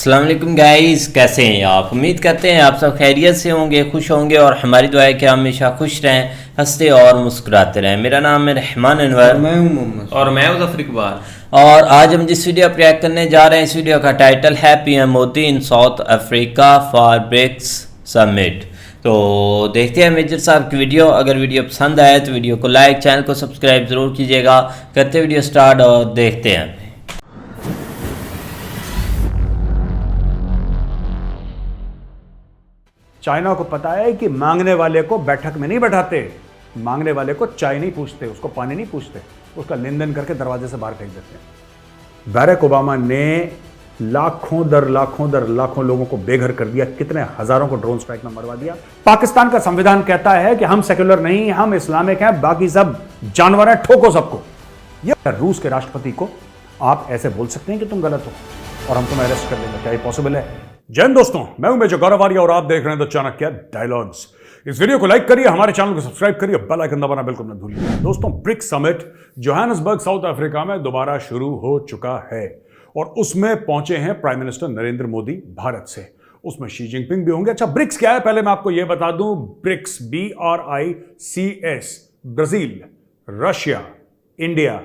अस्सलाम वालेकुम गाइस, कैसे हैं आप। उम्मीद करते हैं आप सब खैरियत से होंगे, खुश होंगे और हमारी दुआ है कि आप हमेशा खुश रहें, हंसते और मुस्कुराते रहें। मेरा नाम है रहमान अनवर और मैं हूं मोहम्मद और मैं मुज़फ़्फ़र इकबाल। और आज हम जिस वीडियो पर रिएक्ट करने जा रहे हैं, इस वीडियो का टाइटल है PM Modi in South Africa for BRICS summit. तो देखते हैं मेजर साहब की वीडियो। अगर वीडियो पसंद आए तो वीडियो को लाइक, चैनल को सब्सक्राइब ज़रूर कीजिएगा। करते वीडियो स्टार्ट और देखते हैं। चाइना को पता है कि मांगने वाले को बैठक में नहीं बैठाते, मांगने वाले को चाय नहीं पूछते, उसको पानी नहीं पूछते, उसका लेन देन करके दरवाजे से बाहर फेंक देते हैं। बैरक ओबामा ने लाखों दर लाखों लोगों को बेघर कर दिया, कितने हजारों को ड्रोन स्ट्राइक में मरवा दिया। पाकिस्तान का संविधान कहता है कि हम सेक्युलर नहीं, हम इस्लामिक हैं, बाकी सब जानवर हैं, ठोको सबको। यह रूस के राष्ट्रपति को आप ऐसे बोल सकते हैं कि तुम गलत हो और हम तुम्हें अरेस्ट कर लेंगे? क्या ये पॉसिबल है? जय हिंद दोस्तों, मैं हूं मेजर गौरव आर्य और आप देख रहे हैं द चाणक्य डायलॉग्स। इस वीडियो को लाइक करिए, हमारे चैनल को सब्सक्राइब करिए, बेल आइकन दबाना बिल्कुल न भूलिए। दोस्तों, BRICS summit Johannesburg South Africa में दोबारा शुरू हो चुका है और उसमें पहुंचे हैं प्राइम मिनिस्टर नरेंद्र मोदी भारत से। उसमें शी जिनपिंग भी होंगे। अच्छा, ब्रिक्स क्या है पहले मैं आपको यह बता दूं। BRICS BRICS, Brazil, Russia, India,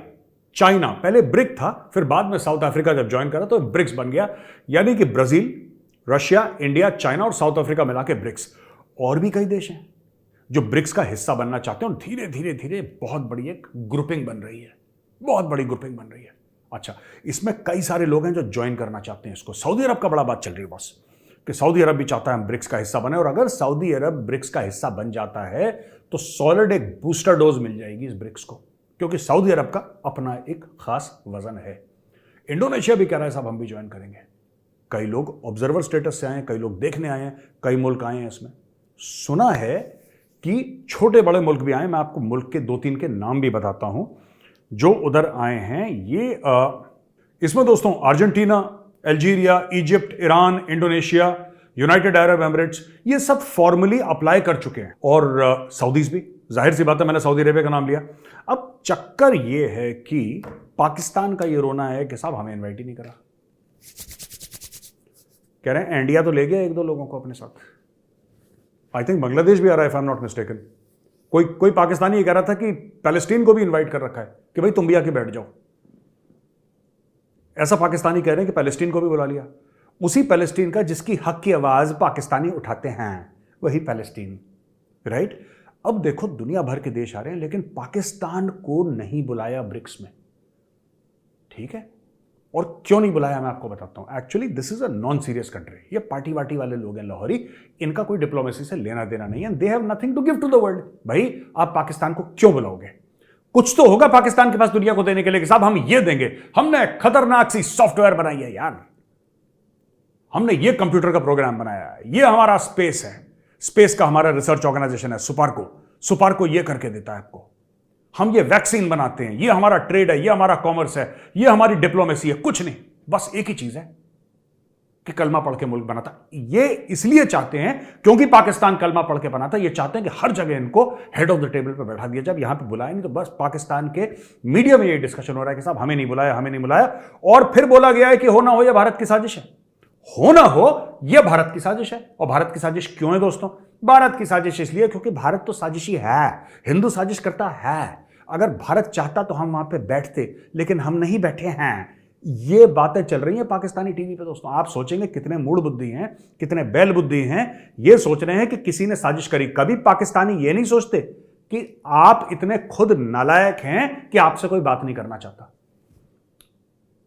China. पहले ब्रिक था, फिर बाद में साउथ अफ्रीका जब ज्वाइन करा तो ब्रिक्स बन गया। यानी कि ब्राजील, रशिया, इंडिया, चाइना और साउथ अफ्रीका मिला के ब्रिक्स। और भी कई देश हैं जो ब्रिक्स का हिस्सा बनना चाहते हैं और धीरे धीरे धीरे बहुत बड़ी एक ग्रुपिंग बन रही है, बहुत बड़ी ग्रुपिंग बन रही है। अच्छा, इसमें कई सारे लोग हैं जो ज्वाइन करना चाहते हैं इसको। सऊदी अरब का बड़ा बात चल रही है बॉस, कि सऊदी अरब भी चाहता है हम ब्रिक्स का हिस्सा बने। और अगर सऊदी अरब ब्रिक्स का हिस्सा बन जाता है तो सॉलिड एक बूस्टर डोज मिल जाएगी इस ब्रिक्स को, क्योंकि सऊदी अरब का अपना एक खास वजन है। इंडोनेशिया भी कह रहा है साहब हम भी ज्वाइन करेंगे। कई लोग ऑब्जर्वर स्टेटस से आए हैं, कई लोग देखने आए हैं, कई मुल्क आए हैं। इसमें सुना है कि छोटे बड़े मुल्क भी आए। मैं आपको मुल्क के 2-3 के नाम भी बताता हूं जो उधर आए हैं। ये इसमें दोस्तों Argentina, Algeria, Egypt, Iran, Indonesia, United Arab Emirates, ये सब फॉर्मली अप्लाई कर चुके हैं। और सऊदीज भी, जाहिर सी बात है मैंने सऊदी अरेबिया का नाम लिया। अब चक्कर ये है कि पाकिस्तान का ये रोना है कि साहब हमें इन्वाइट ही नहीं करा। कह रहे हैं इंडिया तो ले गया 1-2 लोगों को अपने साथ। आई थिंक बांग्लादेश भी आ रहा है, if I am not mistaken. कोई पाकिस्तानी ये कह रहा था कि पैलेस्टीन को भी इनवाइट कर रखा है कि भाई तुम भी आके बैठ जाओ। ऐसा पाकिस्तानी कह रहे हैं कि पैलेस्टीन को भी बुला लिया। उसी पैलेस्टीन का जिसकी हक की आवाज पाकिस्तानी उठाते हैं, वही पैलेस्टीन, राइट। अब देखो दुनिया भर के देश आ रहे हैं लेकिन पाकिस्तान को नहीं बुलाया ब्रिक्स में, ठीक है। और क्यों नहीं बुलाया मैं आपको बताता हूं। Actually this is a non serious country. ये पार्टी वार्टी वाले लोग हैं लाहौरी, इनका कोई डिप्लोमेसी से लेना देना नहीं है। They have nothing to give to the world. भाई आप पाकिस्तान को क्यों बुलाओगे? कुछ तो होगा पाकिस्तान के पास दुनिया को देने के लिए कि साहब हम ये देंगे, हमने खतरनाक सी सॉफ्टवेयर बनाई है यार, हमने ये कंप्यूटर का प्रोग्राम बनाया है, ये हमारा स्पेस है, स्पेस का हमारा रिसर्च ऑर्गेनाइजेशन है सुपारको ये करके देता है आपको। हम ये वैक्सीन बनाते हैं, ये हमारा ट्रेड है, ये हमारा कॉमर्स है, ये हमारी डिप्लोमेसी है। कुछ नहीं, बस एक ही चीज है कि कलमा पढ़ के मुल्क बनाता। ये इसलिए चाहते हैं क्योंकि पाकिस्तान कलमा पढ़ के बनाता। ये चाहते हैं कि हर जगह इनको हेड ऑफ द टेबल पर बैठा दिया। जब यहां पे बुलाया नहीं तो बस पाकिस्तान के मीडिया में ये डिस्कशन हो रहा है कि साहब हमें नहीं बुलाया, हमें नहीं बुलाया। और फिर बोला गया है कि हो ना हो यह भारत की साजिश है, हो ना हो यह भारत की साजिश है। और भारत की साजिश क्यों है दोस्तों? भारत की साजिश इसलिए क्योंकि भारत तो साजिशी है, हिंदू साजिश करता है। अगर भारत चाहता तो हम वहां पे बैठते, लेकिन हम नहीं बैठे हैं। ये बातें चल रही हैं पाकिस्तानी टीवी पे दोस्तों। आप सोचेंगे कितने मूड बुद्धि हैं, कितने बैल बुद्धि हैं। ये सोच रहे हैं कि किसी ने साजिश करी। कभी पाकिस्तानी ये नहीं सोचते कि आप इतने खुद नालायक हैं कि आपसे कोई बात नहीं करना चाहता।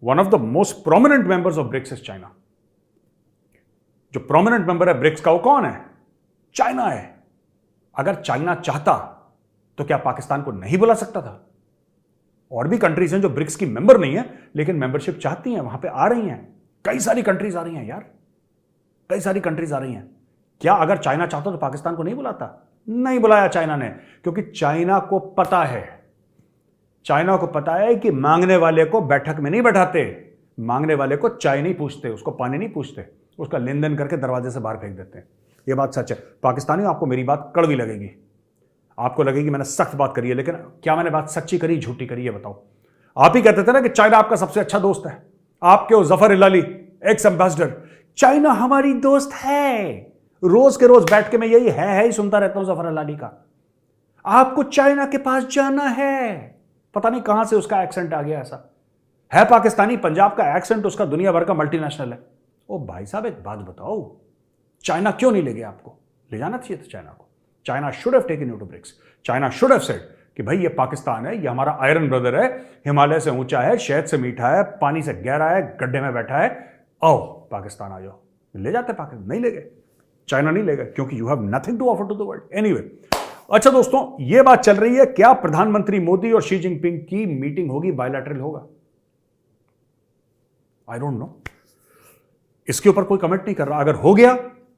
One of the most prominent members of BRICS is China. जो प्रोमिनेंट मेंबर है ब्रिक्स का वो कौन है? चाइना है। अगर चाइना चाहता तो क्या पाकिस्तान को नहीं बुला सकता था? और भी कंट्रीज हैं जो ब्रिक्स की मेंबर नहीं है लेकिन मेंबरशिप चाहती हैं, वहां पे आ रही हैं। कई सारी कंट्रीज आ रही हैं यार, कई सारी कंट्रीज आ रही हैं। क्या अगर चाइना चाहता तो पाकिस्तान को नहीं बुलाता? नहीं बुलाया चाइना ने, क्योंकि चाइना को पता है, चाइना को पता है कि मांगने वाले को बैठक में नहीं बैठाते, मांगने वाले को चाय नहीं पूछते, उसको पानी नहीं पूछते, उसका लेन देन करके दरवाजे से बाहर फेंक देते हैं। यह बात सच है। पाकिस्तानी, आपको मेरी बात कड़वी लगेगी, आपको लगेगी मैंने सख्त बात करी है, लेकिन क्या मैंने बात सच्ची करी झूठी करी है बताओ? आप ही कहते थे ना कि चाइना आपका सबसे अच्छा दोस्त है। आपके वो जफर इलाली एक्स एम्बेसडर चाइना हमारी दोस्त है। रोज के रोज बैठ के मैं यही है ही सुनता रहता हूं जफर अलानी का। आपको चाइना के पास जाना है। पता नहीं कहां से उसका एक्सेंट आ गया ऐसा। है पाकिस्तानी, पंजाब का एक्सेंट उसका दुनिया भर का मल्टीनेशनल है। ओ भाई साहब एक बात बताओ, चाइना क्यों नहीं ले गया आपको? ले जाना चाहिए था चाइना को। China should have taken you to BRICS. China should have said कि भाई ये पाकिस्तान है, ये हमारा आयरन ब्रदर है, हिमालय से ऊंचा है, शहद से मीठा है, पानी से गहरा है, गड्ढे में बैठा है, आओ पाकिस्तान आ जाओ। ले जाते पाकिस्तान, नहीं ले गए, चाइना नहीं ले गए, क्योंकि you have nothing to offer to the world. Anyway, अच्छा दोस्तों, ये बात चल रही है, क्या प्रधानमंत्री मोदी और शी जिनपिंग की मीटिंग होगी, बायलैटरल होगा? आई डोंट नो, इसके ऊपर कोई कमेंट नहीं कर रहा। अगर हो गया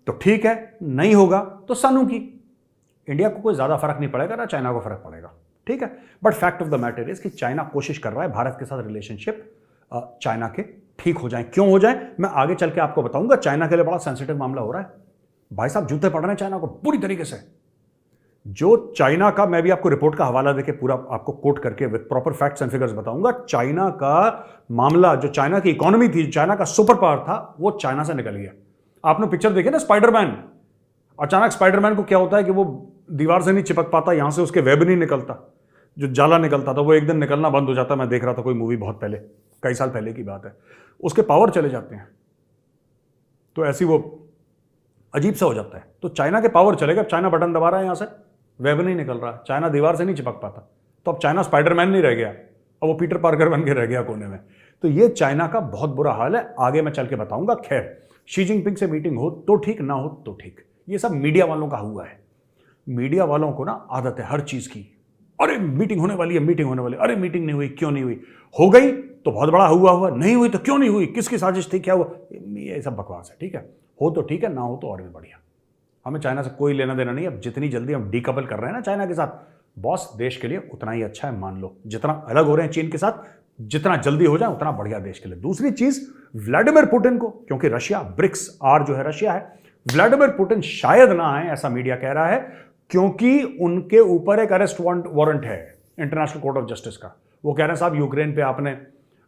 तो ठीक है, नहीं होगा तो सानू की। इंडिया को कोई ज्यादा फर्क नहीं पड़ेगा, ना चाइना को फर्क पड़ेगा, ठीक है। But fact of the matter is कि चाइना कोशिश कर रहा है भारत के साथ रिलेशनशिप चाइना के ठीक हो जाए। क्यों हो जाए, मैं आगे चल के आपको बताऊंगा। चाइना के लिए बड़ा सेंसिटिव मामला हो रहा है भाई साहब, जूते पड़ रहे हैं चाइना को पूरी तरीके से। जो चाइना का, मैं भी आपको रिपोर्ट का हवाला देके पूरा आपको कोट करके with proper facts and figures बताऊंगा। चाइना का मामला, जो चाइना की इकोनॉमी थी, चाइना का सुपर पावर था, वो चाइना से निकल गया। आपने पिक्चर देखी ना स्पाइडरमैन, अचानक स्पाइडरमैन को क्या होता है कि वो दीवार से नहीं चिपक पाता, यहां से उसके वेब नहीं निकलता, जो जाला निकलता था वो एक दिन निकलना बंद हो जाता। मैं देख रहा था कोई मूवी बहुत पहले, कई साल पहले की बात है, उसके पावर चले जाते हैं, तो ऐसी वो अजीब सा हो जाता है। तो चाइना के पावर चलेगा, चाइना बटन दबा रहा है, यहां से वेब नहीं निकल रहा, चाइना दीवार से नहीं चिपक पाता, तो अब चाइना स्पाइडरमैन नहीं रह गया, अब वो पीटर पार्कर बन के रह गया कोने में। तो ये चाइना का बहुत बुरा हाल है, आगे मैं चल के बताऊंगा। खैर, शी जिनपिंग से मीटिंग हो तो ठीक, ना हो तो ठीक, ये सब मीडिया वालों का हुआ है। मीडिया वालों को ना आदत है हर चीज की, अरे मीटिंग होने वाली है, मीटिंग होने वाली, अरे मीटिंग नहीं हुई, क्यों नहीं हुई, हो गई तो बहुत बड़ा हुआ, नहीं हुई तो क्यों नहीं हुई, किसकी साजिश थी, क्या हुआ, ये सब बकवास है, ठीक है। हो तो ठीक है, ना हो तो और भी बढ़िया। हमें चाइना से कोई लेना देना नहीं। अब जितनी जल्दी हम डीकपल कर रहे हैं ना चाइना के साथ, बॉस देश के लिए उतना ही अच्छा है, मान लो। जितना अलग हो रहे हैं चीन के साथ, जितना जल्दी हो जाए उतना बढ़िया देश के लिए। दूसरी चीज, व्लादिमीर पुतिन को, क्योंकि रशिया, ब्रिक्स आर जो है रशिया है, व्लादिमीर पुतिन शायद ना आए, ऐसा मीडिया कह रहा है, क्योंकि उनके ऊपर एक अरेस्ट वारंट है इंटरनेशनल कोर्ट ऑफ जस्टिस का। वो कह रहे हैं साहब यूक्रेन पे आपने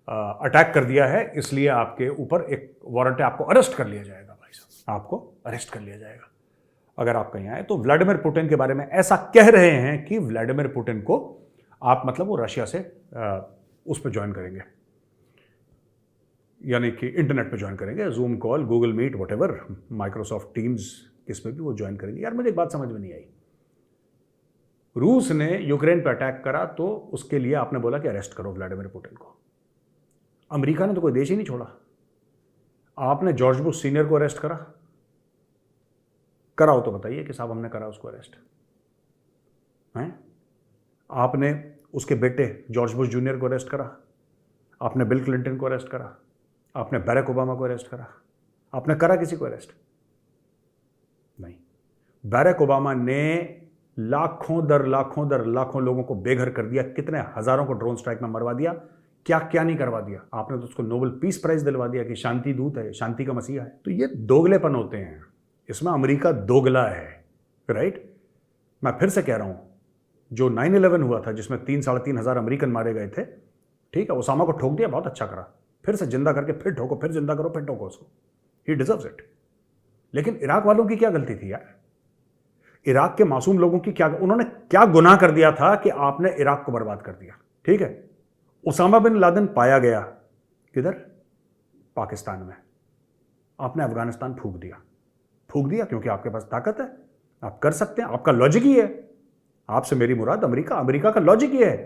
अटैक कर दिया है, इसलिए आपके ऊपर एक वारंट है, आपको अरेस्ट कर लिया जाएगा भाई साहब, आपको अरेस्ट कर लिया जाएगा अगर आप कहीं आए। तो व्लादिमीर पुतिन के बारे में ऐसा कह रहे हैं कि व्लादिमीर पुतिन को आप, मतलब वो रशिया से उस पर ज्वाइन करेंगे, यानी कि इंटरनेट पे ज्वाइन करेंगे, Zoom call, Google Meet, whatever, Microsoft Teams, किस पे भी वो ज्वाइन करेंगे। यार मुझे एक बात समझ में नहीं आई, रूस ने यूक्रेन पर अटैक करा तो उसके लिए आपने बोला कि अरेस्ट करो व्लादिमीर पुतिन को। अमेरिका ने तो कोई देश ही नहीं छोड़ा, आपने जॉर्ज बुश सीनियर को अरेस्ट कराओ तो बताइए कि साहब हमने करा उसको अरेस्ट हैं? आपने उसके बेटे जॉर्ज बुश जूनियर को अरेस्ट करा, आपने बिल क्लिंटन को अरेस्ट करा, आपने बैरक ओबामा को अरेस्ट करा, आपने करा किसी को अरेस्ट? नहीं। बैरक ओबामा ने लाखों दर लाखों लोगों को बेघर कर दिया, कितने हजारों को ड्रोन स्ट्राइक में मरवा दिया, क्या क्या नहीं करवा दिया। आपने तो उसको नोबेल पीस प्राइज दिलवा दिया कि शांति दूत है, शांति का मसीहा है। तो ये दोगलेपन होते हैं, इसमें अमेरिका दोगला है, राइट। मैं फिर से कह रहा हूं, जो 9/11 हुआ था जिसमें 3-3.5 अमेरिकन मारे गए थे, ठीक है, ओसामा को ठोक दिया, बहुत अच्छा करा, फिर से जिंदा करके फिर ठोको, फिर जिंदा करो, फिर ठोको उसको, ही डिजर्व्स इट। लेकिन इराक वालों की क्या गलती थी यार? इराक के मासूम लोगों की क्या, उन्होंने क्या गुनाह कर दिया था कि आपने इराक को बर्बाद कर दिया? ठीक है, उसामा बिन लादेन पाया गया किधर? पाकिस्तान में। आपने अफगानिस्तान फूंक दिया क्योंकि आपके पास ताकत है, आप कर सकते हैं, आपका लॉजिक ही है। आपसे मेरी मुराद अमेरिका का लॉजिक ये है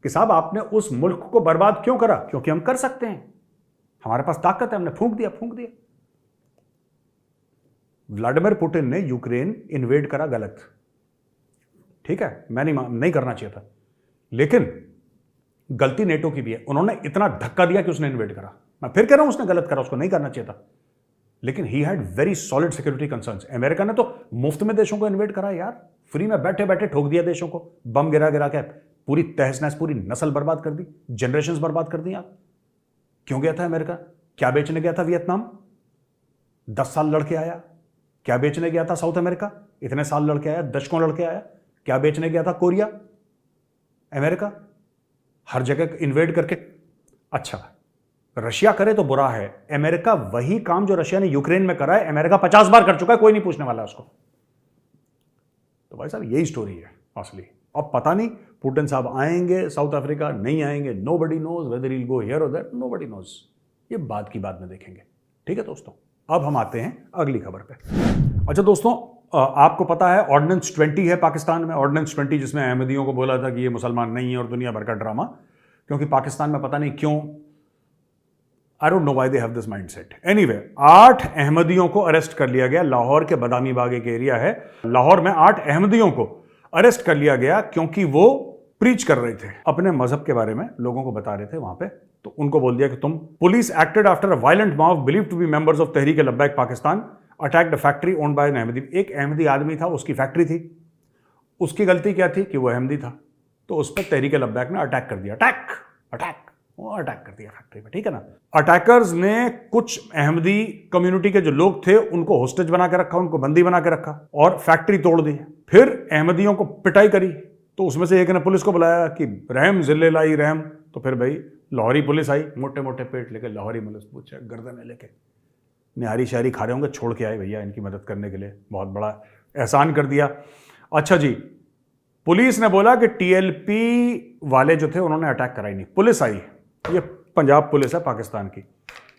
कि साहब आपने उस मुल्क को बर्बाद क्यों करा? क्योंकि हम कर सकते हैं, हमारे पास ताकत है, हमने फूंक दिया। व्लादिमीर पुतिन ने यूक्रेन इन्वेड करा, गलत, ठीक है, मैं नहीं करना चाहिए था, लेकिन गलती नेटो की भी है। उन्होंने इतना धक्का दिया कि उसने इन्वेड करा। मैं फिर कह रहा हूं उसने गलत करा, उसको नहीं करना चाहिए था, लेकिन he had very solid security concerns. America ने तो मुफ्त में देशों को इन्वेड करा यार, फ्री में बैठे बैठे ठोक दिया देशों को, बम गिरा के पूरी तहस नहस, पूरी नस्ल बर्बाद कर दी, जनरेशंस बर्बाद कर दी। आप क्यों गया था अमेरिका? क्या बेचने गया था वियतनाम? 10 साल लड़के आया। क्या बेचने गया था साउथ अमेरिका? इतने साल लड़के आया, दशकों लड़के आया। क्या बेचने गया था कोरिया? अमेरिका हर जगह इन्वेड करके। अच्छा, रशिया करे तो बुरा है, अमेरिका वही काम जो रशिया ने यूक्रेन में करा है अमेरिका 50 बार कर चुका है, कोई नहीं पूछने वाला उसको। तो भाई साहब यही स्टोरी है असली। अब पता नहीं पुतिन साहब आएंगे साउथ अफ्रीका, नहीं आएंगे, nobody knows whether he will go here और देयर, नोबडी नोज, ये बात की बात में देखेंगे। ठीक है दोस्तों, अब हम आते हैं अगली खबर पे। अच्छा दोस्तों, आपको पता है ऑर्डिनेंस 20 है पाकिस्तान में, ऑर्डिनेंस 20 जिसमें अहमदियों को बोला था कि ये मुसलमान नहीं है और दुनिया भर का ड्रामा, क्योंकि पाकिस्तान में पता नहीं क्यों, I don't know why they have this mindset. Anyway, 8 अहमदियों को अरेस्ट कर लिया गया। लाहौर के बदामी बाग एक एरिया है, लाहौर में 8 अहमदियों को अरेस्ट कर लिया गया क्योंकि वो प्रीच कर रहे थे, अपने मजहब के बारे में लोगों को बता रहे थे वहां पे। तो उनको बोल दिया कि तुम, police acted after a violent mob believed to be members of Tehreek Labbaik Pakistan attacked a factory owned by an Ahmadi. एक अहमदी आदमी था, उसकी फैक्ट्री थी, उसकी गलती क्या थी कि वो अहमदी था, तो उस पर तहरीक लब्बैक ने अटैक कर दिया। अटैक कर दिया फैक्ट्री में, ठीक है ना। अटैकर्स ने कुछ अहमदी कम्युनिटी के जो लोग थे उनको होस्टेज बना के रखा, उनको बंदी बना के रखा और फैक्ट्री तोड़ दी। फिर अहमदियों को पिटाई करी, तो उसमें से एक ने पुलिस को बुलाया कि रहम जिले लाई रहम। तो फिर भाई लाहौरी पुलिस आई, मोटे मोटे पेट लेके, लाहौरी पुलिस पूछे गर्दन में लेके, निहारी शहरी खा रहे होंगे, छोड़ के आए भैया इनकी मदद करने के लिए, बहुत बड़ा एहसान कर दिया। अच्छा जी, पुलिस ने बोला कि टीएलपी वाले जो थे उन्होंने अटैक कराई नहीं, पुलिस आई, ये पंजाब पुलिस है पाकिस्तान की।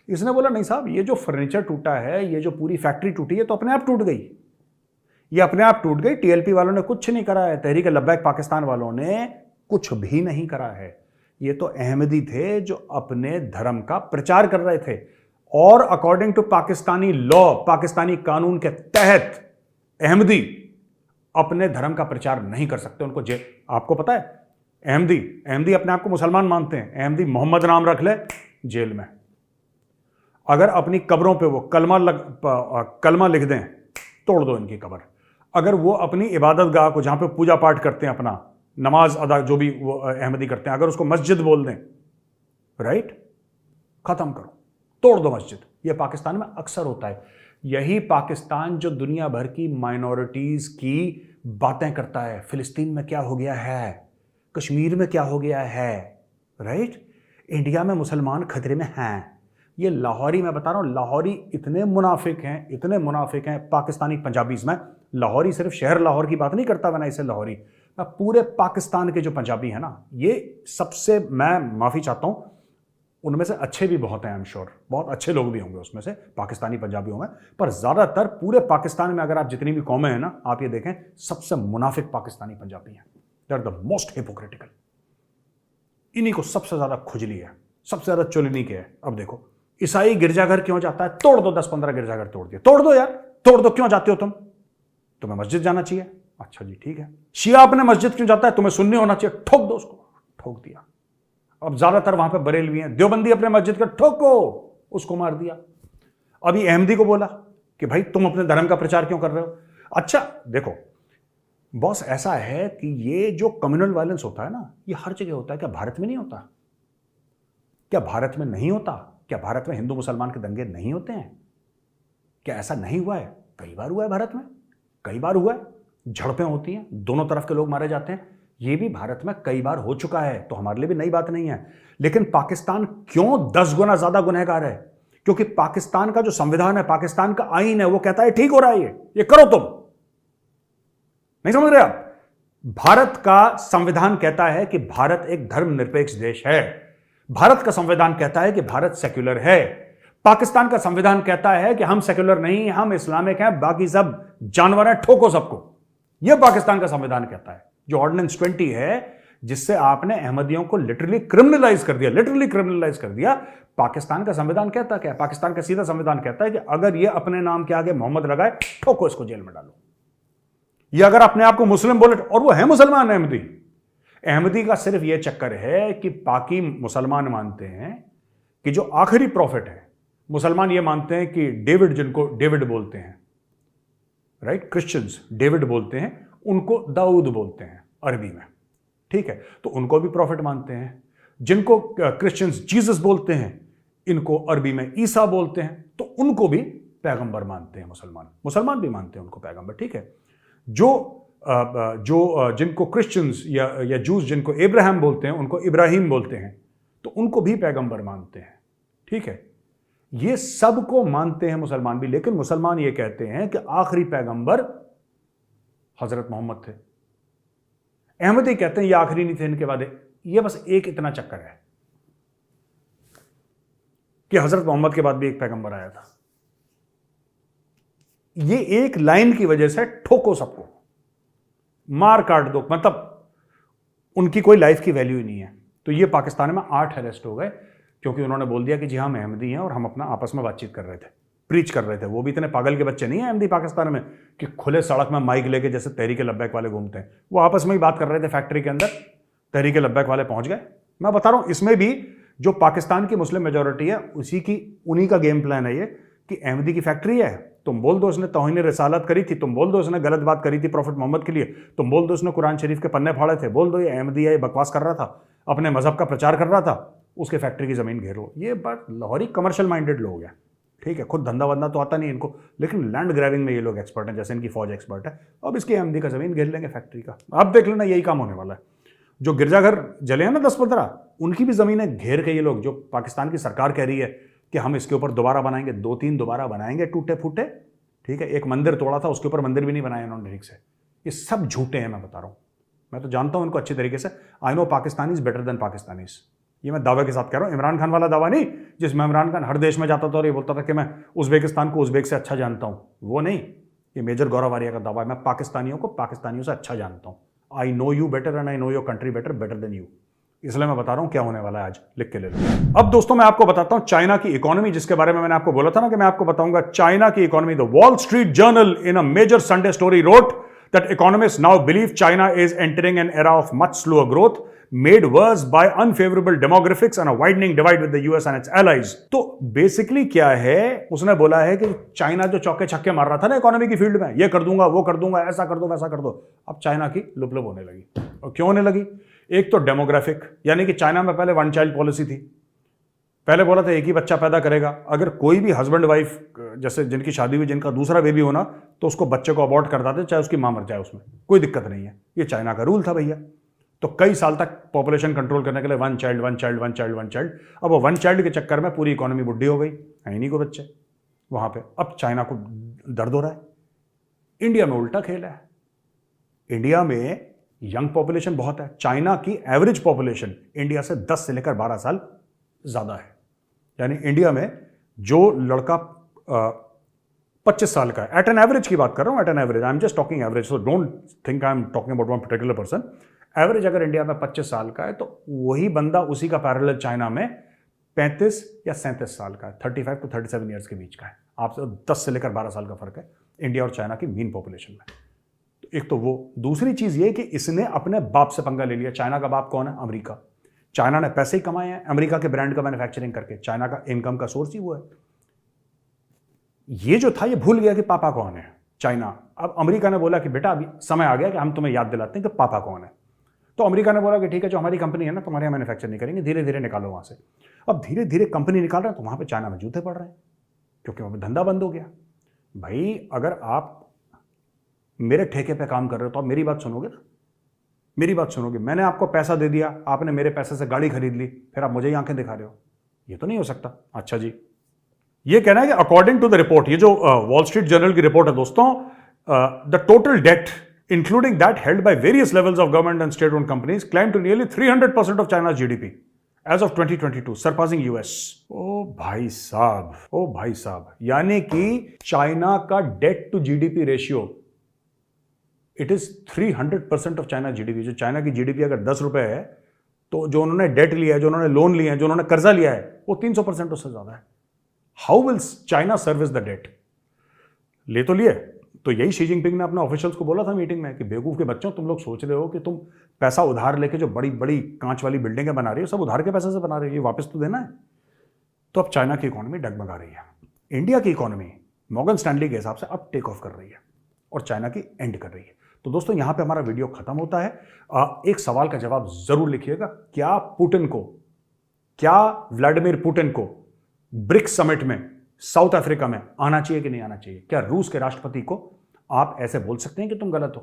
इसने बोला नहीं साहब, ये जो फर्नीचर टूटा है, ये जो पूरी फैक्ट्री टूटी है, तो अपने आप टूट गई, ये अपने आप टूट गई, टीएलपी वालों ने कुछ नहीं करा है, तहरीक लब्बैक पाकिस्तान वालों ने कुछ भी नहीं करा है। ये तो अहमदी थे जो अपने धर्म का प्रचार कर रहे थे, और according to Pakistani law, Pakistani कानून के तहत अहमदी अपने धर्म का प्रचार नहीं कर सकते, उनको जेल। आपको पता है अहमदी अपने आप को मुसलमान मानते हैं, अहमदी मोहम्मद नाम रख ले जेल में। अगर अपनी कब्रों पे वो कलमा लिख दें, तोड़ दो इनकी कब्र। अगर वो अपनी इबादत गाह को, जहां पे पूजा पाठ करते हैं, अपना नमाज अदा जो भी वो अहमदी करते हैं, अगर उसको मस्जिद बोल दें, राइट, खत्म करो, तोड़ दो मस्जिद। ये पाकिस्तान में अक्सर होता है। यही पाकिस्तान जो दुनिया भर की माइनॉरिटीज की बातें करता है, फिलिस्तीन में क्या हो गया है, कश्मीर में क्या हो गया है, राइट, इंडिया में मुसलमान खतरे में हैं। ये लाहौरी, मैं बता रहा हूं, लाहौरी इतने मुनाफिक हैं पाकिस्तानी पंजाबीज में। लाहौरी सिर्फ शहर लाहौर की बात नहीं करता मैं इसे लाहौरी, मैं पूरे पाकिस्तान के जो पंजाबी हैं ना, ये सबसे, मैं माफी चाहता हूं, उनमें से अच्छे भी बहुत हैं, आई एम श्योर, बहुत अच्छे लोग भी होंगे उसमें से पाकिस्तानी पंजाबियों में, पर ज्यादातर पूरे पाकिस्तान में अगर आप जितनी भी कौमें हैं ना, आप ये देखें, सबसे मुनाफिक पाकिस्तानी पंजाबी हैं। They are the most hypocritical. इन्हीं को सबसे ज्यादा खुजली है, सबसे ज्यादा चुलनी के है। अब देखो, ईसाई गिरजाघर क्यों जाता है, तोड़ दो, 10-15 गिरजाघर तोड़ दिए, तोड़ दो यार, तोड़ दो, क्यों जाते हो तुम, तुम्हें मस्जिद जाना चाहिए, अच्छा जी ठीक है। शिया अपने मस्जिद क्यों जाता है, तुम्हें सुन्नी होना चाहिए, ठोक दो उसको, ठोक दिया। अब ज्यादातर वहां पे बरेलवी हैं, देवबंदी अपने मस्जिद का, ठोको, उसको मार दिया। अभी अहमदी को बोला कि भाई तुम अपने धर्म का प्रचार क्यों कर रहे हो। अच्छा देखो बॉस, ऐसा है कि ये जो कम्युनल वायलेंस होता है ना, ये हर जगह होता है। क्या भारत में नहीं होता, क्या भारत में नहीं होता, क्या भारत में हिंदू मुसलमान के दंगे नहीं होते हैं, क्या ऐसा नहीं हुआ है, कई बार हुआ है भारत में, कई बार हुआ है, झड़पें होती हैं, दोनों तरफ के लोग मारे जाते हैं, ये भी भारत में कई बार हो चुका है, तो हमारे लिए भी नई बात नहीं है। लेकिन पाकिस्तान क्यों 10 गुना ज्यादा गुनहगार है, क्योंकि पाकिस्तान का जो संविधान है, पाकिस्तान का आईन है, वो कहता है ठीक हो रहा है, ये करो तुम, नहीं समझ रहे आप। भारत का संविधान कहता है कि भारत एक धर्मनिरपेक्ष देश है, भारत का संविधान कहता है कि भारत सेक्युलर है। पाकिस्तान का संविधान कहता है कि हम सेक्युलर नहीं, हम इस्लामिक हैं, बाकी सब जानवर हैं, ठोको सबको। यह पाकिस्तान का संविधान कहता है। जो ऑर्डिनेंस 20 है, जिससे आपने अहमदियों को लिटरली क्रिमिनलाइज कर दिया, पाकिस्तान का संविधान कहता क्या है, पाकिस्तान का सीधा संविधान कहता है कि अगर ये अपने नाम के आगे मोहम्मद लगाए, ठोको, इसको जेल में डालो। ये अगर अपने आप को मुस्लिम बोले, और वो है मुसलमान अहमदी का सिर्फ यह चक्कर है कि बाकी मुसलमान मानते हैं कि जो आखिरी प्रॉफिट है, मुसलमान ये मानते हैं कि डेविड, जिनको डेविड बोलते हैं, राइट, क्रिश्चियंस डेविड बोलते हैं, उनको दाऊद बोलते हैं अरबी में, ठीक है, तो उनको भी प्रॉफिट मानते हैं। जिनको क्रिश्चियंस जीसस बोलते हैं, इनको अरबी में ईसा बोलते हैं, तो उनको भी पैगंबर मानते हैं मुसलमान भी मानते हैं उनको पैगंबर, ठीक है। जिनको क्रिश्चियंस या जूस जिनको इब्राहिम बोलते हैं, उनको इब्राहिम बोलते हैं, तो उनको भी पैगंबर मानते हैं, ठीक है, ये सबको मानते हैं मुसलमान भी, लेकिन मुसलमान ये कहते हैं कि आखिरी पैगंबर हजरत मोहम्मद थे। अहमदी कहते हैं ये आखिरी नहीं थे, इनके बाद ये बस एक इतना चक्कर है कि हजरत मोहम्मद के बाद भी एक पैगंबर आया था। ये एक लाइन की वजह से ठोको सबको, मार काट दो, मतलब उनकी कोई लाइफ की वैल्यू ही नहीं है। तो ये पाकिस्तान में 8 अरेस्ट हो गए क्योंकि उन्होंने बोल दिया कि जी हम अहमदी हैं और हम अपना आपस में बातचीत कर रहे थे, प्रीच कर रहे थे। वो भी इतने पागल के बच्चे नहीं है अहमदी पाकिस्तान में कि खुले सड़क में माइक लेके जैसे तहरीक लब्बैक वाले घूमते हैं। वो आपस में ही बात कर रहे थे फैक्ट्री के अंदर, तहरीक लब्बैक वाले पहुंच गए। मैं बता रहा हूं, इसमें भी जो पाकिस्तान की मुस्लिम मेजोरिटी है उन्हीं का गेम प्लान है ये कि अहमदी की फैक्ट्री है, तुम बोल दो उसने तौहीन रिसालत करी थी, तुम बोल दो उसने गलत बात करी थी प्रॉफिट मोहम्मद के लिए, तुम बोल दो उसने कुरान शरीफ के पन्ने फाड़े थे, बोल दो ये अहमदी है, ये बकवास कर रहा था, अपने मजहब का प्रचार कर रहा था, उसके फैक्ट्री की जमीन घेरो। ये बात लाहौरी कमर्शियल माइंडेड लोग हैं, ठीक है, खुद धंधा वंदा तो आता नहीं इनको, लेकिन लैंड ग्रैबिंग में ये लोग एक्सपर्ट हैं, जैसे इनकी फौज एक्सपर्ट है। अब इसकी अहमदी का जमीन घेर लेंगे फैक्ट्री का, आप देख लेना यही काम होने वाला है। जो गिरजाघर जले हैं ना 10-15, उनकी भी जमीनें घेर के ये लोग, जो पाकिस्तान की सरकार कह रही है कि हम इसके ऊपर दोबारा बनाएंगे, 2-3 दोबारा बनाएंगे टूटे फूटे, ठीक है। एक मंदिर तोड़ा था, उसके ऊपर मंदिर भी नहीं बनाया इन्होंने ठीक से। ये सब झूठे हैं, मैं बता रहा हूँ, मैं तो जानता हूँ इनको अच्छी तरीके से। I know Pakistani is better than Pakistanis, ये मैं दावे के साथ कह रहा हूँ। इमरान खान वाला दावा नहीं, जिसमें इमरान खान हर देश में जाता था और ये बोलता था कि मैं उज्बेकिस्तान को उज्बेक से अच्छा जानता हूँ, वो नहीं, ये मेजर गौरव आर्या का दावा है। मैं पाकिस्तानियों को पाकिस्तानियों से अच्छा जानता हूँ। I know you better and I know your country better than you, इसलिए मैं बता रहा हूं क्या होने वाला है आज, लिख के ले लो। अब दोस्तों मैं आपको बताता हूं चाइना की इकोनॉमी, जिसके बारे में मैंने आपको बोला था ना कि मैं आपको बताऊंगा चाइना की economy. The Wall Street Journal in a major Sunday story wrote that economists now believe China is entering an era of much slower growth made worse by unfavorable demographics and a widening divide with the US and its allies। तो basically क्या है, उसने बोला है कि China जो चौके छक्के मार रहा था ना इकोनॉमी की फील्ड में, ये कर दूंगा वो कर दूंगा, ऐसा कर दो वैसा कर दो, अब चाइना की लुप लुप होने लगी। और क्यों होने लगी? एक तो डेमोग्राफिक, यानी कि चाइना में पहले 1 चाइल्ड पॉलिसी थी, पहले बोला था एक ही बच्चा पैदा करेगा, अगर कोई भी हस्बैंड वाइफ जैसे जिनकी शादी हुई, जिनका दूसरा बेबी होना, तो उसको बच्चे को अबॉर्ट कर देते, चाहे उसकी मां मर जाए, उसमें कोई दिक्कत नहीं है। ये चाइना का रूल था भैया। तो कई साल तक पॉपुलेशन कंट्रोल करने के लिए 1 चाइल्ड 1 चाइल्ड 1 चाइल्ड 1 चाइल्ड। अब वो 1 चाइल्ड के चक्कर में पूरी इकोनॉमी बुढ़ी हो गई, है ही नहीं को बच्चे वहां पे। अब चाइना को दर्द हो रहा है। इंडिया में उल्टा खेल है। इंडिया में यंग पॉपुलेशन बहुत है, चाइना की एवरेज पॉपुलेशन इंडिया से 10 से लेकर 12 साल ज्यादा है। यानी इंडिया में जो लड़का 25 साल का है, एट एन एवरेज की बात कर रहा हूं, at an average, I am just talking average, so don't think I am talking about one particular person. Average अगर इंडिया में 25 साल का है तो वही बंदा उसी का पैरेलल चाइना में 35 या 37 साल का है, 35 to 37 ईयर्स के बीच का है। आपसे 10 से लेकर 12 साल का फर्क है इंडिया और चाइना की मीन पॉपुलेशन में। तो एक तो वो, दूसरी चीज ये कि इसने अपने बाप से पंगा ले लिया। चाइना का बाप कौन है? अमेरिका। चाइना ने पैसे ही कमाए हैं अमेरिका के ब्रांड का मैन्युफैक्चरिंग करके, चाइना का इनकम का सोर्स ही वो है। ये जो था ये भूल गया कि पापा कौन है, चाइना। अब अमेरिका ने बोला कि बेटा अभी समय आ गया कि हम तुम्हें याद दिलाते हैं कि पापा कौन है। तो अमेरिका ने बोला कि ठीक है, जो हमारी कंपनी है ना, तुम्हारे यहाँ मैन्युफैक्चर नहीं करेंगे, धीरे धीरे निकालो वहां से। अब धीरे धीरे कंपनी निकाल रहे हैं तो वहां पे चाइना में जूते पड़ रहे हैं, क्योंकि वहां पे धंधा बंद हो गया। भाई अगर आप मेरे ठेके पे काम कर रहे हो तो आप मेरी बात सुनोगे ना, मेरी बात सुनोगे। मैंने आपको पैसा दे दिया, आपने मेरे पैसे से गाड़ी खरीद ली, फिर आप मुझे ही आंखें दिखा रहे हो, ये तो नहीं हो सकता। अच्छा जी, ये कहना है कि अकॉर्डिंग टू द रिपोर्ट, ये जो वॉल स्ट्रीट जर्नल की रिपोर्ट है दोस्तों, the total date including that held by various levels of government and state-owned companies, climbed to nearly 300% of China's GDP as of 2022, surpassing US। ओ भाई साहब, यानी कि चाइना का debt to GDP ratio, it is 300% of China GDP. जो China की GDP अगर 10 रुपए है, तो जो उन्होंने डेट लिया है, जो उन्होंने लोन लिया है, जो उन्होंने कर्जा लिया है, वो 300% उससे ज्यादा है। How will China service the debt? ले तो लिए। तो यही शी जिनपिंग ने अपने ऑफिशियल्स को बोला था मीटिंग में कि बेवकूफ के बच्चों, तुम लोग सोच रहे हो कि तुम पैसा उधार लेके जो बड़ी बड़ी कांच वाली बिल्डिंगें बना रही हो, सब उधार के पैसे से बना रही है, वापस तो देना है। तो अब चाइना की इकोनॉमी डगमगा रही है। इंडिया की इकोनॉमी मॉर्गन स्टैनली के हिसाब से अब टेक ऑफ कर रही है और चाइना की एंड कर रही है। तो दोस्तों यहां पे हमारा वीडियो खत्म होता है। एक सवाल का जवाब जरूर लिखिएगा, क्या व्लादिमीर पुतिन को ब्रिक्स समिट में साउथ अफ्रीका में आना चाहिए कि नहीं आना चाहिए? क्या रूस के राष्ट्रपति को आप ऐसे बोल सकते हैं कि तुम गलत हो?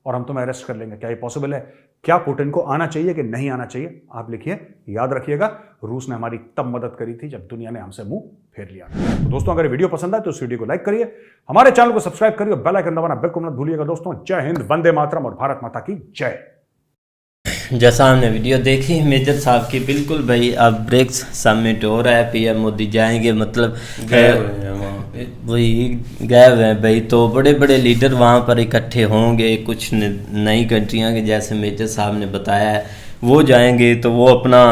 और हम तुम्हें अरेस्ट कर लेंगे। क्या ये पॉसिबल है? क्या पुतिन को आना चाहिए कि नहीं आना चाहिए? आप लिखिए, याद रखिएगा रूस ने हमारी तब मदद करी थी जब दुनिया ने हमसे मुंह फेर लिया। तो दोस्तों, अगर वीडियो पसंद आए तो इस वीडियो को लाइक करिए, हमारे चैनल को सब्सक्राइब करिए और बेल आइकन दबाना बिल्कुल मत भूलिएगा। दोस्तों, जय हिंद, वंदे मातरम और भारत माता की जय। जैसा हमने वीडियो देखी मेजर साहब की, बिल्कुल भाई अब ब्रिक्स समिट हो रहा है, पीएम मोदी जाएंगे, मतलब वही गए हुए हैं भाई। तो बड़े बड़े लीडर वहाँ पर इकट्ठे होंगे, कुछ नई कंट्रियाँ के जैसे मेजर साहब ने बताया है वो जाएंगे। तो वो अपना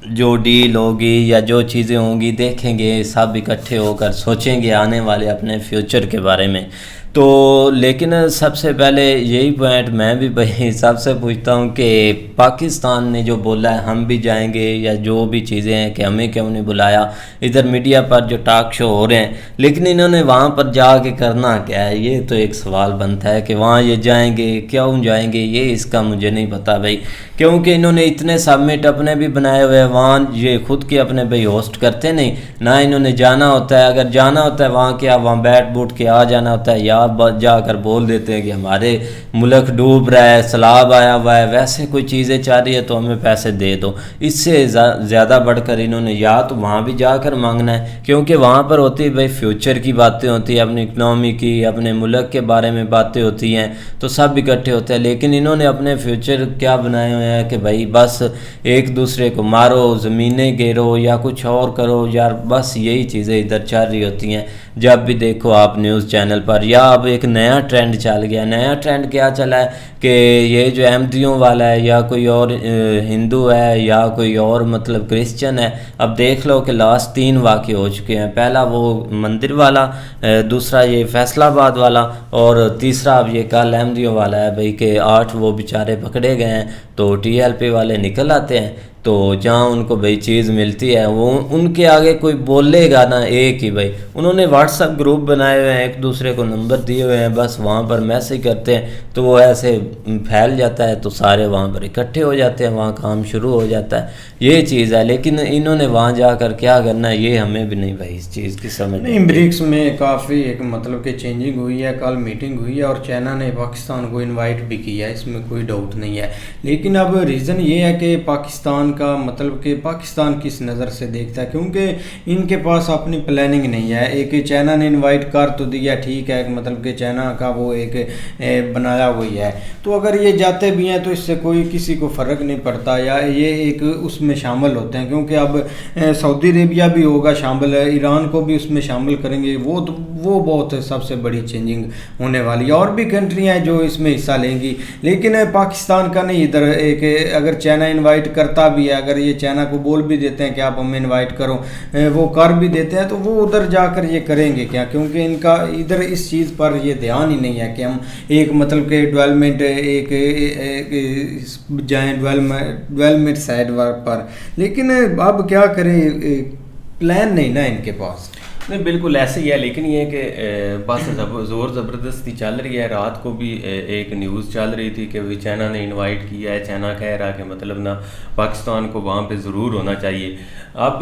जो डील होगी या जो चीज़ें होंगी देखेंगे, सब इकट्ठे होकर सोचेंगे आने वाले अपने फ्यूचर के बारे में। तो लेकिन सबसे पहले यही पॉइंट मैं भी भाई सबसे पूछता हूँ कि पाकिस्तान ने जो बोला है हम भी जाएंगे या जो भी चीज़ें हैं कि हमें क्यों नहीं बुलाया, इधर मीडिया पर जो टॉक शो हो रहे हैं, लेकिन इन्होंने वहाँ पर जाके करना क्या है? ये तो एक सवाल बनता है कि वहाँ ये जाएंगे, क्यों जाएंगे, ये इसका मुझे नहीं पता भाई। क्योंकि इन्होंने इतने समिट अपने भी बनाए हुए हैं, वहाँ ये खुद के अपने भाई होस्ट करते नहीं ना, इन्होंने जाना होता है। अगर जाना होता है वहाँ क्या, वहाँ बैठ बूट के आ जाना होता है, या जाकर बोल देते हैं कि हमारे मुल्क डूब रहा है, सैलाब आया हुआ है, वैसे कोई चीज़ें चाह रही है तो हमें पैसे दे दो। इससे ज़्यादा बढ़कर इन्होंने या तो वहाँ भी जाकर मांगना है, क्योंकि वहाँ पर होती है भाई फ्यूचर की बातें होती है, अपनी इकनॉमी की, अपने मुल्क के बारे में बातें होती हैं, तो सब इकट्ठे होते हैं। लेकिन इन्होंने अपने फ्यूचर क्या बनाए हुए हैं कि भाई बस एक दूसरे को मारो, ज़मीनें घेरो या कुछ और करो यार, बस यही चीज़ें इधर चल रही होती हैं। जब भी देखो आप न्यूज़ चैनल पर, या अब एक नया ट्रेंड चल गया। नया ट्रेंड क्या चला है कि ये जो अहमदियों वाला है या कोई और हिंदू है या कोई और मतलब क्रिश्चियन है, अब देख लो कि लास्ट 3 वाक़े हो चुके हैं। पहला वो मंदिर वाला, दूसरा ये फैसलाबाद वाला, और तीसरा अब ये कल अहमदियों वाला है भाई कि 8 वो बेचारे पकड़े गए हैं। तो टीएलपी वाले निकल आते हैं, तो जहाँ उनको भाई चीज़ मिलती है वो उनके आगे कोई बोलेगा ना एक ही भाई। उन्होंने व्हाट्सएप ग्रुप बनाए हुए हैं, एक दूसरे को नंबर दिए हुए हैं, बस वहाँ पर मैसेज करते हैं तो वो ऐसे फैल जाता है, तो सारे वहाँ पर इकट्ठे हो जाते हैं, वहाँ काम शुरू हो जाता है। ये चीज़ है, लेकिन इन्होंने वहाँ जाकर क्या करना है ये हमें भी नहीं भाई इस चीज़ की समझ नहीं। ब्रिक्स में काफ़ी एक मतलब कि चेंजिंग हुई है, कल मीटिंग हुई है और चाइना ने पाकिस्तान को इनवाइट भी किया है, इसमें कोई डाउट नहीं है। लेकिन अब रीज़न ये है कि पाकिस्तान का मतलब कि पाकिस्तान किस नज़र से देखता है, क्योंकि इनके पास अपनी प्लानिंग नहीं है। एक चाइना ने इनवाइट कर तो दिया, ठीक है, मतलब कि चाइना का वो एक बनाया हुई है, तो अगर ये जाते भी हैं तो इससे कोई किसी को फ़र्क नहीं पड़ता या ये एक उसमें शामिल होते हैं। क्योंकि अब सऊदी अरेबिया भी होगा शामिल, ईरान को भी उसमें शामिल करेंगे, वो बहुत सबसे बड़ी चेंजिंग होने वाली है। और भी कंट्रियाँ हैं जो इसमें हिस्सा लेंगी, लेकिन पाकिस्तान का नहीं। इधर एक अगर चाइना इन्वाइट करता भी है, अगर ये चाइना को बोल भी देते हैं कि आप हमें इनवाइट करो, वो कर भी देते हैं, तो वो उधर जाकर ये करेंगे क्या? क्योंकि इनका इधर इस चीज़ पर ये ध्यान ही नहीं है कि हम एक मतलब के डेवलपमेंट एक जाएँ डेवलपमेंट साइड पर। लेकिन अब क्या करें, प्लान नहीं ना इनके पास। नहीं, बिल्कुल ऐसे ही है। लेकिन ये कि बस ज़ोर ज़बरदस्ती चल रही है। रात को भी एक न्यूज़ चल रही थी कि भाई चाइना ने इनवाइट किया है, चाइना कह रहा है कि मतलब ना पाकिस्तान को वहाँ पे ज़रूर होना चाहिए। अब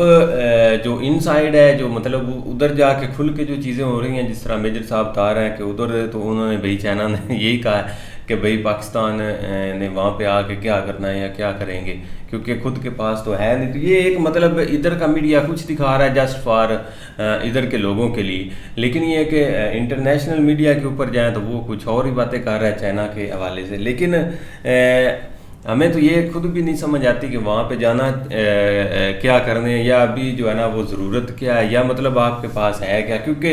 जो इनसाइड है, जो मतलब उधर जाके खुल के जो चीज़ें हो रही हैं, जिस तरह मेजर साहब बता रहे हैं कि उधर तो उन्होंने भाई चाइना ने यही कहा है कि भाई पाकिस्तान ने वहाँ पे आके क्या करना है या क्या करेंगे, क्योंकि खुद के पास तो है नहीं। तो ये एक मतलब इधर का मीडिया कुछ दिखा रहा है जस्ट फॉर इधर के लोगों के लिए, लेकिन ये कि इंटरनेशनल मीडिया के ऊपर जाएं तो वो कुछ और ही बातें कर रहा है चाइना के हवाले से। लेकिन हमें तो ये खुद भी नहीं समझ आती कि वहाँ पे जाना क्या करने, या अभी जो है ना वो ज़रूरत क्या है, या मतलब आपके पास है क्या। क्योंकि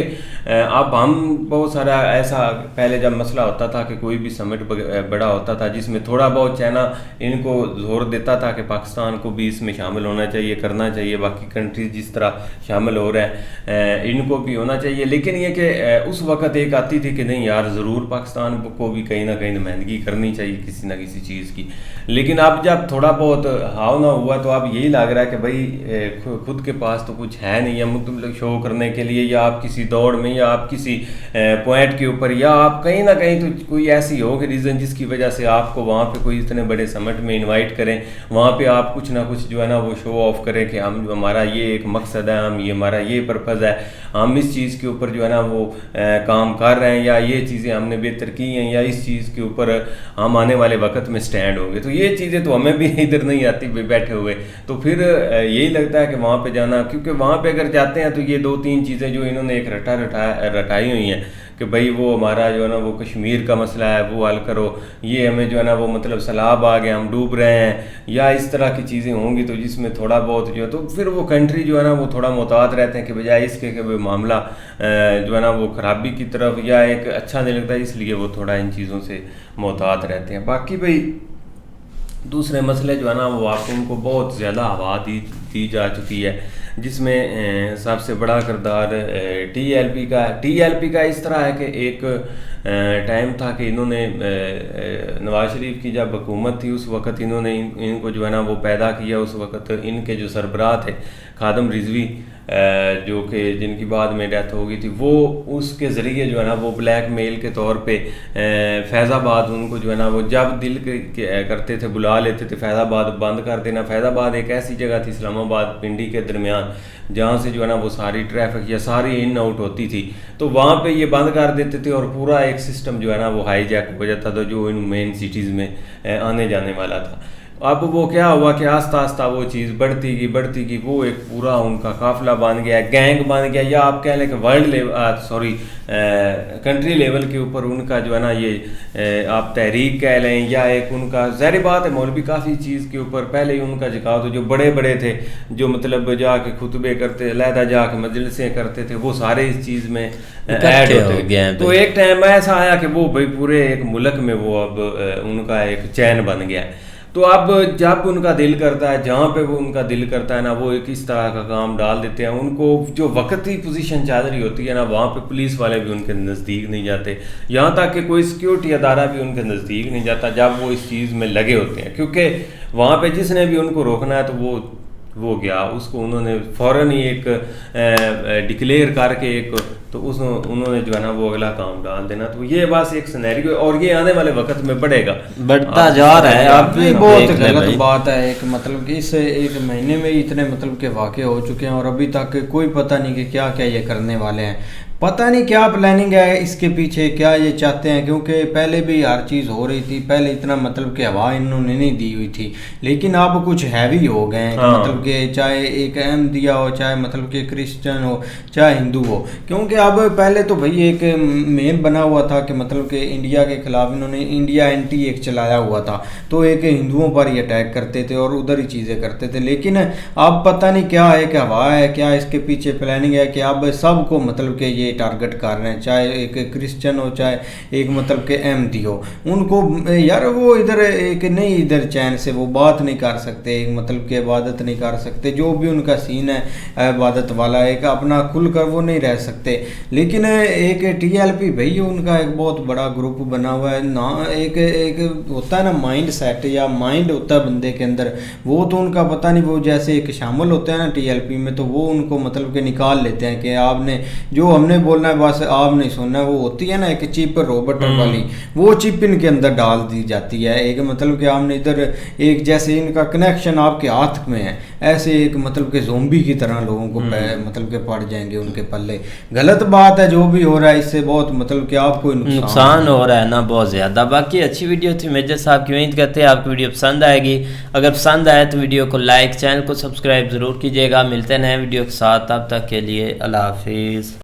अब हम बहुत सारा ऐसा पहले जब मसला होता था कि कोई भी समिट बड़ा होता था जिसमें थोड़ा बहुत चाइना इनको जोर देता था कि पाकिस्तान को भी इसमें शामिल होना चाहिए, करना चाहिए, बाकी कंट्रीज जिस तरह शामिल हो रहे हैं इनको भी होना चाहिए। लेकिन ये कि उस वक़्त एक आती थी कि नहीं यार ज़रूर पाकिस्तान को भी कहीं ना कहीं नुमाइंदगी करनी चाहिए किसी ना किसी चीज़ की। लेकिन अब जब थोड़ा बहुत हाव ना हुआ तो अब यही लग रहा है कि भाई खुद के पास तो कुछ है नहीं है मतलब शो करने के लिए, या आप किसी दौड़ में, या आप किसी पॉइंट के ऊपर, या आप कहीं ना कहीं तो कोई ऐसी हो कि रीज़न जिसकी वजह से आपको वहाँ पे कोई इतने बड़े समिट में इनवाइट करें, वहाँ पे आप कुछ ना कुछ जो है ना वो शो ऑफ करें कि हम हमारा ये एक मकसद है, हम ये हमारा ये पर्पज़ है। हम इस चीज़ के ऊपर जो है ना वो काम कर रहे हैं, या ये चीज़ें हमने बेहतर की हैं, या इस चीज़ के ऊपर हम आने वाले वक्त में स्टैंड होंगे। तो ये चीज़ें तो हमें भी इधर नहीं आती बैठे हुए, तो फिर यही लगता है कि वहाँ पे जाना, क्योंकि वहाँ पे अगर जाते हैं तो ये 2-3 चीज़ें जो इन्होंने एक रटाई हुई हैं कि भाई वो हमारा जो है ना वो कश्मीर का मसला है वो हल करो, ये हमें जो है ना वो मतलब सैलाब आ गया, हम डूब रहे हैं, या इस तरह की चीज़ें होंगी तो जिसमें थोड़ा बहुत जो है, तो फिर वो कंट्री जो है ना वो थोड़ा मोहतात रहते हैं कि बजाय इसके कि भाई मामला जो है ना वो ख़राबी की तरफ या एक अच्छा नहीं लगता, इसलिए वो थोड़ा इन चीज़ों से मोहतात रहते हैं। बाकी भाई दूसरे मसले जो है ना वो आपको उनको बहुत ज़्यादा हवा दी जा चुकी है, जिसमें सबसे बड़ा किरदार टीएलपी का है। टीएलपी का इस तरह है कि एक टाइम था कि इन्होंने नवाज शरीफ की जब हुकूमत थी उस वक़्त इन्होंने इनको जो है ना वो पैदा किया। उस वक़्त इनके जो सरबराह थे खादम रिजवी जो कि जिनकी बाद में डेथ हो गई थी, वो उसके ज़रिए जो है ना वो ब्लैक मेल के तौर पे फैज़ाबाद उनको जो है ना वो जब दिल करते थे बुला लेते थे फैज़ाबाद बंद कर देना। फैज़ाबाद एक ऐसी जगह थी इस्लामाबाद पिंडी के दरमियान जहाँ से जो है ना वो सारी ट्रैफिक या सारी इन आउट होती थी, तो वहाँ पे ये बंद कर देते थे और पूरा एक सिस्टम जो है ना वो हाईजैक हो जाता था जो इन मेन सिटीज़ में आने जाने वाला था। अब वो क्या हुआ कि आस्ता आस्ता वो चीज़ बढ़ती गई, वो एक पूरा उनका काफ़िला बन गया, गैंग बन गया, या आप कह लें कि वर्ल्ड लेवल कंट्री लेवल के ऊपर उनका जो है ना ये आप तहरीक कह लें, या एक उनका ज़ाहिर बात है मौलवी काफ़ी चीज़ के ऊपर पहले ही उनका झुकाव तो जो बड़े बड़े थे जो मतलब जाके खुतबे करते अलहदा जाके मजलिसें करते थे वो सारे इस चीज़ में ऐड होते गए। तो एक टाइम ऐसा आया कि वो भाई पूरे एक मुल्क में वो अब उनका एक चैन बन गया। तो अब जब उनका दिल करता है जहाँ पे वो उनका दिल करता है ना वो एक इस तरह का काम डाल देते हैं। उनको जो वक्ती पोजीशन चल रही होती है ना वहाँ पे पुलिस वाले भी उनके नज़दीक नहीं जाते, यहाँ तक कि कोई सिक्योरिटी अदारा भी उनके नज़दीक नहीं जाता जब वो इस चीज़ में लगे होते हैं, क्योंकि वहाँ पे जिसने भी उनको रोकना है तो वो गया, उसको उन्होंने फ़ौरन ही एक डिक्लेयर करके एक तो उन्होंने जो है ना वो अगला काम डाल देना। तो ये बस एक सिनेरियो और ये आने वाले वक्त में बढ़ता जा रहा है। आप भी बहुत गलत बात है। एक मतलब कि इस एक महीने में इतने मतलब के वाक़े हो चुके हैं और अभी तक कोई पता नहीं कि क्या क्या ये करने वाले हैं, पता नहीं क्या प्लानिंग है इसके पीछे, क्या ये चाहते हैं। क्योंकि पहले भी हर चीज़ हो रही थी, पहले इतना मतलब कि हवा इन्होंने नहीं दी हुई थी, लेकिन अब कुछ हैवी हो गए हैं। हाँ। मतलब कि चाहे एक अहमदिया हो, चाहे मतलब कि क्रिश्चियन हो, चाहे हिंदू हो, क्योंकि अब पहले तो भाई एक मेन बना हुआ था कि मतलब कि इंडिया के खिलाफ इन्होंने इंडिया एंटी एक चलाया हुआ था, तो एक हिंदुओं पर ही अटैक करते थे और उधर ही चीज़ें करते थे। लेकिन अब पता नहीं क्या है, क्या हवा है, क्या इसके पीछे प्लानिंग है कि अब सबको मतलब कि ये टारगेट कर रहे हैं, चाहे एक क्रिश्चियन हो चाहे एक मतलब के अहमदी हो, उनको यार वो इधर एक नहीं इधर चैन से वो बात नहीं कर सकते, एक मतलब की इबादत नहीं कर सकते, जो भी उनका सीन है इबादत वाला एक अपना खुल कर वो नहीं रह सकते। लेकिन एक टीएलपी भाई उनका एक बहुत बड़ा ग्रुप बना हुआ है ना, एक होता है ना माइंड सेट या माइंड होता है बंदे के अंदर, वो तो उनका पता नहीं, वो जैसे एक शामिल होते हैं ना टीएलपी में तो वो उनको मतलब के निकाल लेते हैं कि आपने जो हमने बोलना है बस आप नहीं सुनना है। वो होती है ना एक चिप रोबोट वाली, वो चिप इनके अंदर डाल दी जाती है, एक मतलब कि आपने इधर एक जैसे इनका कनेक्शन आपके हाथ में है, ऐसे एक मतलब के ज़ोंबी की तरह लोगों को मतलब के पड़ जाएंगे उनके पल्ले। गलत बात है जो भी हो रहा है, इससे बहुत मतलब कि आपको नुकसान हो रहा है ना बहुत ज़्यादा। बाकी अच्छी वीडियो थी, मेजर साहब की उम्मीद करते हैं आपको वीडियो पसंद आएगी। अगर पसंद आए तो वीडियो को लाइक, चैनल को सब्सक्राइब ज़रूर कीजिएगा। मिलते हैं नए वीडियो के साथ, तब तक के लिए अल्लाह हाफिज़।